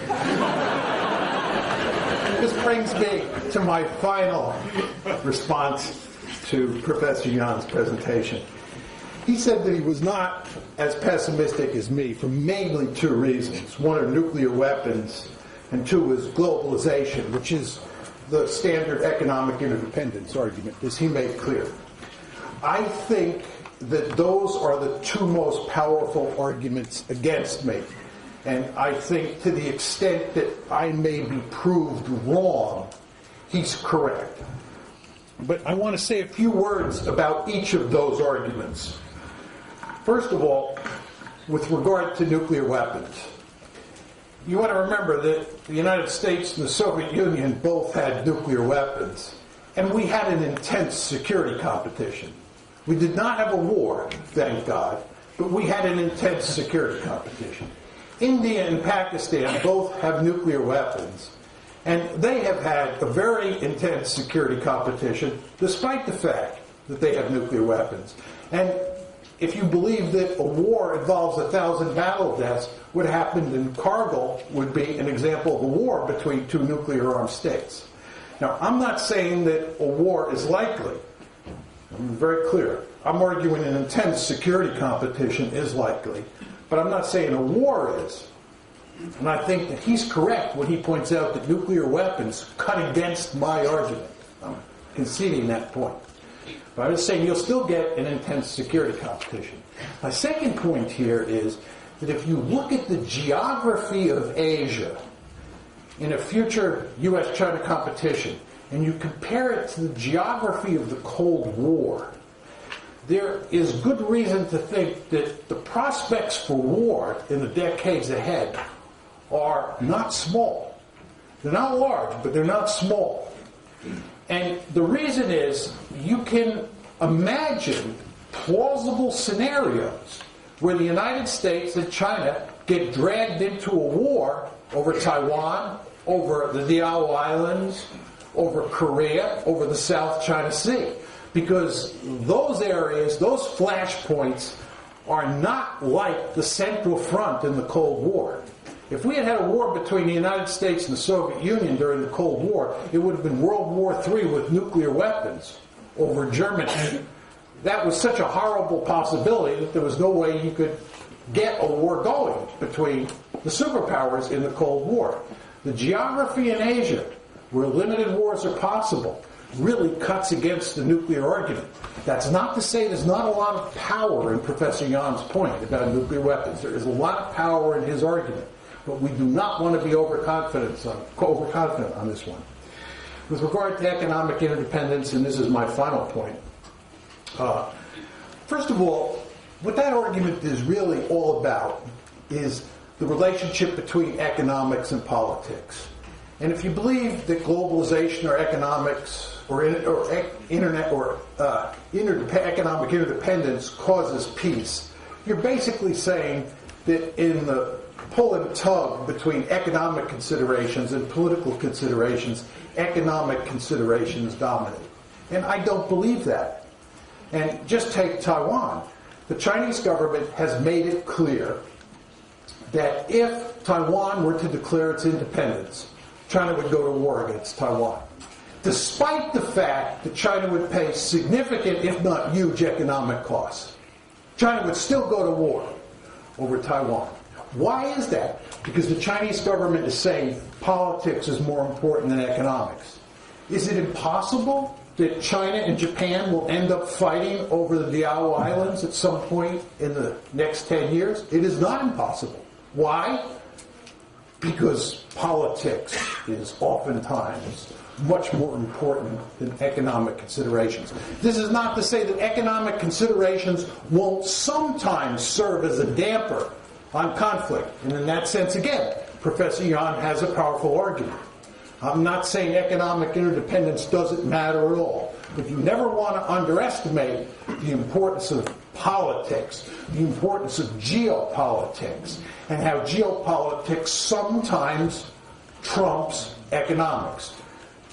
This brings me to my final response to Professor Yan's presentation. He said that he was not as pessimistic as me for mainly two reasons. One are nuclear weapons, and two is globalization, which is the standard economic interdependence argument, as he made clear. I think that those are the two most powerful arguments against me. And I think to the extent that I may be proved wrong, he's correct. But I want to say a few words about each of those arguments. First of all, with regard to nuclear weapons, you want to remember that the United States and the Soviet Union both had nuclear weapons, and we had an intense security competition. We did not have a war, thank God, but we had an intense security competition. India and Pakistan both have nuclear weapons, and they have had a very intense security competition, despite the fact that they have nuclear weapons. And if you believe that a war involves 1,000 battle deaths, what happened in Kargil would be an example of a war between two nuclear-armed states. Now, I'm not saying that a war is likely. I'm very clear. I'm arguing an intense security competition is likely, but I'm not saying a war is. And I think that he's correct when he points out that nuclear weapons cut against my argument. I'm conceding that point. But I'm just saying you'll still get an intense security competition. My second point here is that if you look at the geography of Asia in a future U.S.-China competition, and you compare it to the geography of the Cold War, there is good reason to think that the prospects for war in the decades ahead are not small. They're not large, but they're not small. And the reason is you can imagine plausible scenarios where the United States and China get dragged into a war over Taiwan, over the Diao Islands, over Korea, over the South China Sea. Because those areas, those flashpoints, are not like the Central Front in the Cold War. If we had had a war between the United States and the Soviet Union during the Cold War, it would have been World War III with nuclear weapons over Germany. That was such a horrible possibility that there was no way you could get a war going between the superpowers in the Cold War. The geography in Asia, where limited wars are possible, really cuts against the nuclear argument. That's not to say there's not a lot of power in Professor Yan's point about nuclear weapons. There is a lot of power in his argument. But we do not want to be overconfident on this one. With regard to economic interdependence, and this is my final point, first of all, what that argument is really all about is the relationship between economics and politics. And if you believe that globalization or economics or internet or economic interdependence causes peace, you're basically saying that in the pull and tug between economic considerations and political considerations, economic considerations dominate. And I don't believe that. And just take Taiwan. The Chinese government has made it clear that if Taiwan were to declare its independence, China would go to war against Taiwan. Despite the fact that China would pay significant, if not huge, economic costs, China would still go to war over Taiwan. Why is that? Because the Chinese government is saying politics is more important than economics. Is it impossible that China and Japan will end up fighting over the Diao Islands at some point in the next 10 years? It is not impossible. Why? Because politics is oftentimes much more important than economic considerations. This is not to say that economic considerations won't sometimes serve as a damper on conflict. And in that sense, again, Professor Yan has a powerful argument. I'm not saying economic interdependence doesn't matter at all, but you never want to underestimate the importance of politics, the importance of geopolitics, and how geopolitics sometimes trumps economics.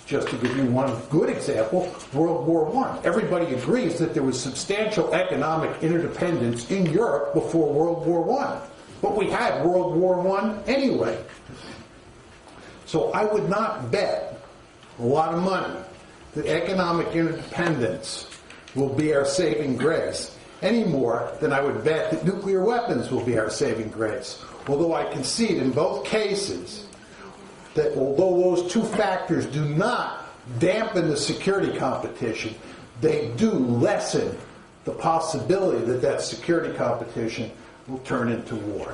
Just to give you one good example, World War I. Everybody agrees that there was substantial economic interdependence in Europe before World War I. But we had World War I anyway. So I would not bet a lot of money that economic interdependence will be our saving grace any more than I would bet that nuclear weapons will be our saving grace. Although I concede in both cases that although those two factors do not dampen the security competition, they do lessen the possibility that that security competition will turn into war.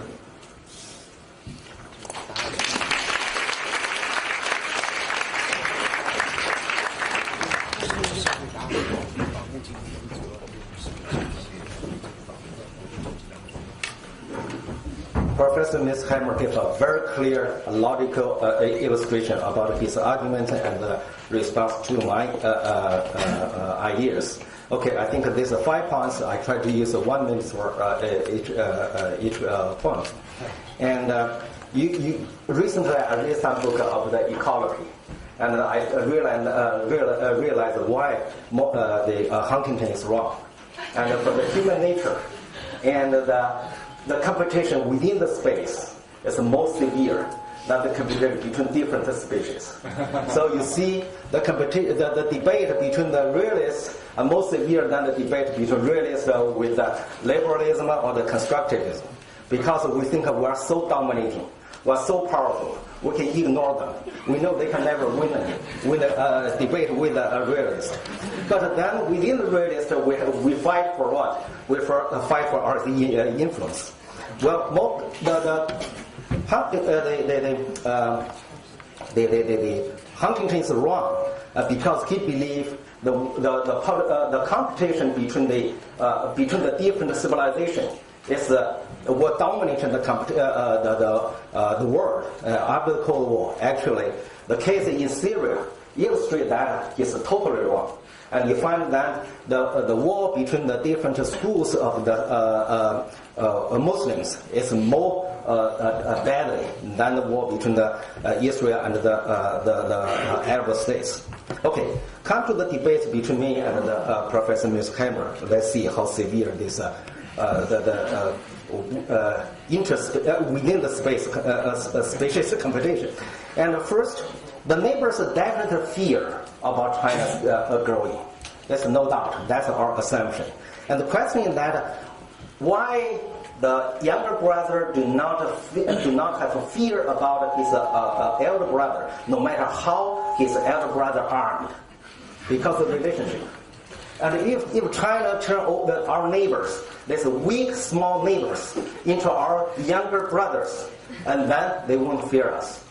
Professor Mearsheimer gave a very clear, logical illustration about his argument and response to my ideas. Okay, I think there's 5 points. I try to use 1 minute for each point. And recently I read some book of the ecology, and I realized why the Huntington is wrong. And for the human nature, and the competition within the space is more severe than the competition between different species. So you see, the debate between the realists are more severe than the debate between realists with the liberalism or the constructivism, because we think we are so dominating, we are so powerful, we can ignore them. We know they can never win a debate with a realist. But then within the realist, we fight for what? We fight for our influence. Well, the Huntington is wrong because he believes the competition between the different civilizations is what dominated the world after the Cold War. Actually, the case in Syria illustrates that is totally wrong. And you find that the war between the different schools of the Muslims is more deadly than the war between Israel and the Arab states. Okay, come to the debate between me and Professor Mearsheimer. Let's see how severe this interest within the species competition. And first, the neighbors definitely fear about China's growing. There's no doubt. That's our assumption. And the question is that why the younger brother do not have fear about his elder brother, no matter how his elder brother armed, because of the relationship. And if China turn our neighbors, these weak, small neighbors, into our younger brothers, and then they won't fear us.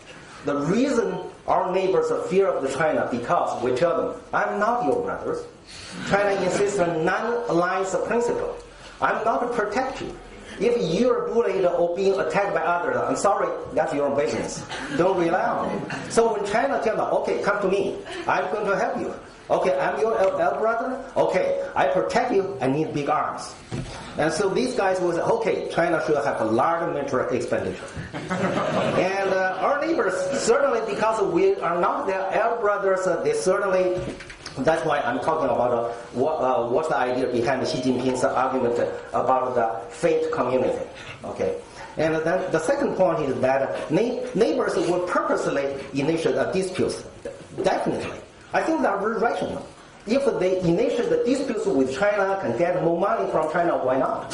The reason our neighbors are fear of China because we tell them, I'm not your brothers. China insists on non-alliance principle. I'm not to protect you. If you're bullied or being attacked by others, I'm sorry, that's your business. Don't rely on me. So when China tells them, okay, come to me, I'm going to help you. Okay, I'm your elder brother. Okay, I protect you. I need big arms. And so these guys will say, okay, China should have a large military expenditure. And our neighbors, certainly because we are not their elder brothers, they certainly, that's why I'm talking about what's the idea behind Xi Jinping's argument about the faith community. Okay. And then the second point is that neighbors will purposely initiate disputes. Definitely. I think they're very rational. If they initiate the disputes with China, can get more money from China, why not?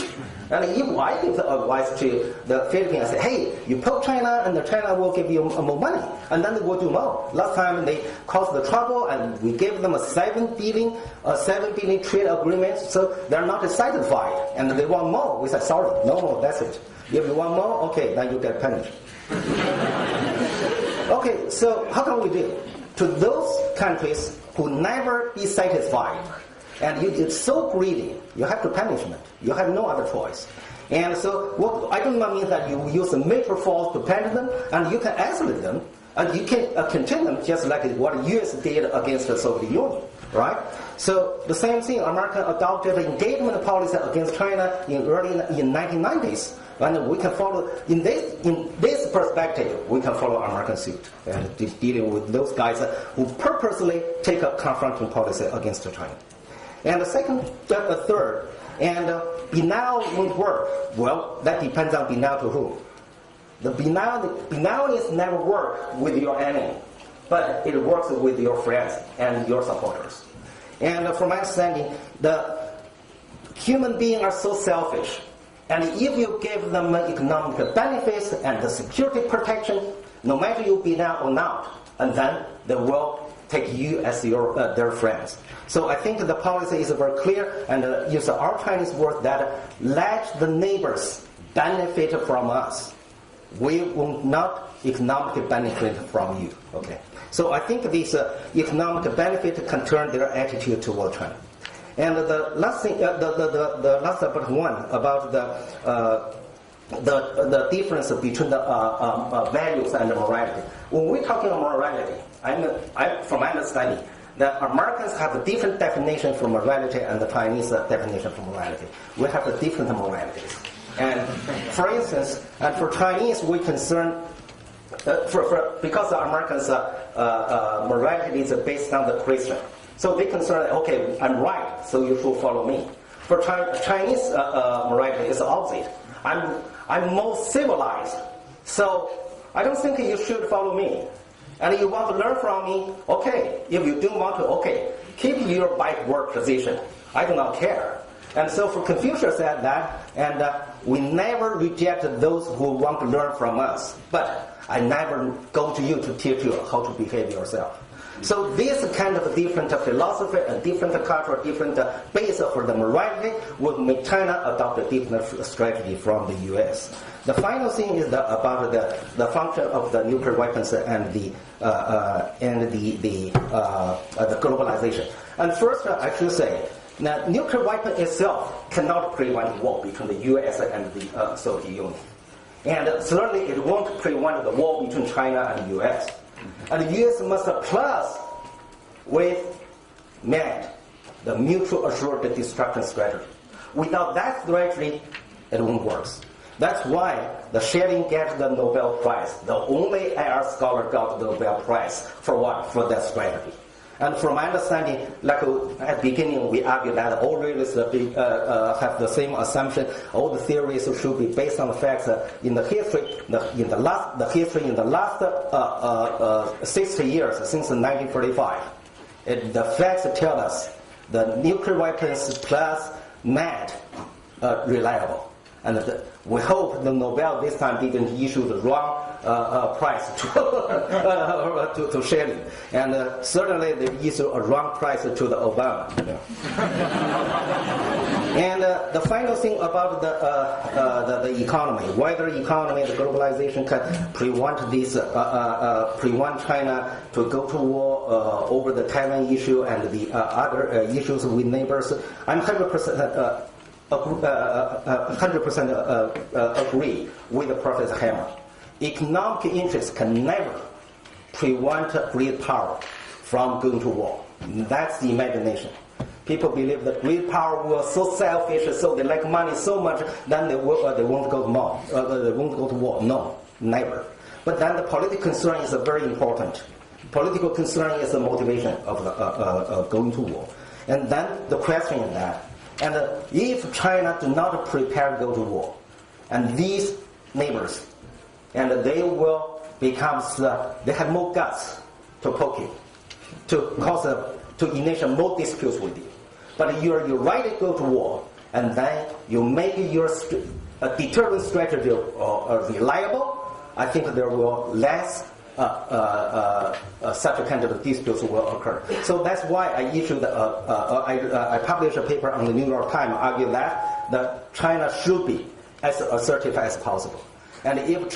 And if I give the advice to the Philippines, I say, hey, you poke China, and China will give you more money, and then they will do more. Last time they caused the trouble, and we gave them a $7 billion trade agreement, so they're not satisfied, and they want more. We said, sorry, no, that's it. If you want more, okay, then you get punished. Okay, so how can we do? To those countries who never be satisfied, and it's so greedy, you have to punish them. You have no other choice. And so what I do not mean that you use a military force to punish them, and you can isolate them, and you can contain them just like what the U.S. did against the Soviet Union, right? So the same thing, America adopted an engagement policy against China in 1990s. And we can follow, in this perspective, we can follow American suit and dealing with those guys who purposely take a confronting policy against China. And the third, and denial won't work. Well, that depends on denial to whom. The denial is never work with your enemy, but it works with your friends and your supporters. And from my understanding, the human beings are so selfish. And if you give them economic benefits and the security protection, no matter you be now or not, and then they will take you as their friends. So I think the policy is very clear, and use our Chinese word that let the neighbors benefit from us. We will not economically benefit from you. Okay. So I think this economic benefit can turn their attitude toward China. And the last thing, the last but one about the difference between the values and the morality. When we're talking about morality, from my understanding, that Americans have a different definition for morality and the Chinese definition for morality. We have a different moralities. And for instance, and for Chinese, we concern because the Americans' morality is based on the Christian. So they concern, okay, I'm right, so you should follow me. For Chinese morality, it's the opposite. I'm more civilized, so I don't think you should follow me. And you want to learn from me, okay. If you don't want to, okay, keep your backward position. I do not care. And so for Confucius said that, and we never reject those who want to learn from us. But I never go to you to teach you how to behave yourself. So this kind of different philosophy, a different culture, different base for the morality will make China adopt a different strategy from the U.S. The final thing is about the function of the nuclear weapons and the globalization. And first, I should say that nuclear weapon itself cannot prevent war between the U.S. and the Soviet Union. And certainly it won't prevent the war between China and the U.S. And the U.S. must plus with MED, the mutual assured destruction strategy. Without that strategy, it won't work. That's why the Schelling gets the Nobel Prize. The only IR scholar got the Nobel Prize for what? For that strategy. And from my understanding, like at the beginning, we argued that all realists have the same assumption. All the theories should be based on the facts in the history. In the last 60 years since 1945, the facts tell us the nuclear weapons plus MED reliable. And we hope the Nobel this time didn't issue the wrong prize to Schelling. And certainly they issued a wrong prize to the Obama. And the final thing about the economy, whether economy, the globalization can prevent this, prevent China to go to war over the Taiwan issue and the other issues with neighbors. I'm 100% agree with Professor Hammer. Economic interests can never prevent great power from going to war. That's the imagination. People believe that great power was so selfish, so they like money so much, then they won't go to war. No, never. But then the political concern is very important. Political concern is the motivation of going to war. And then the question is that, and if China do not prepare to go to war, and these neighbors, and they will become, they have more guts to poke you, to cause, to initiate more disputes with you. But you're ready to go to war, and then you make your deterrent strategy reliable. I think there will less such a kind of disputes will occur. So that's why I issued, I published a paper on the New York Times arguing that China should be as assertive as possible. And if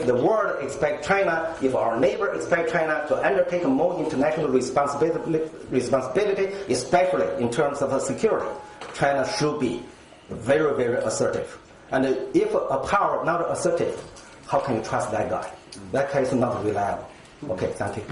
the world expects China, if our neighbor expect China to undertake more international responsibility, especially in terms of security, China should be very, very assertive. And if a power not assertive, how can you trust that guy? That guy is not reliable. Okay, thank you.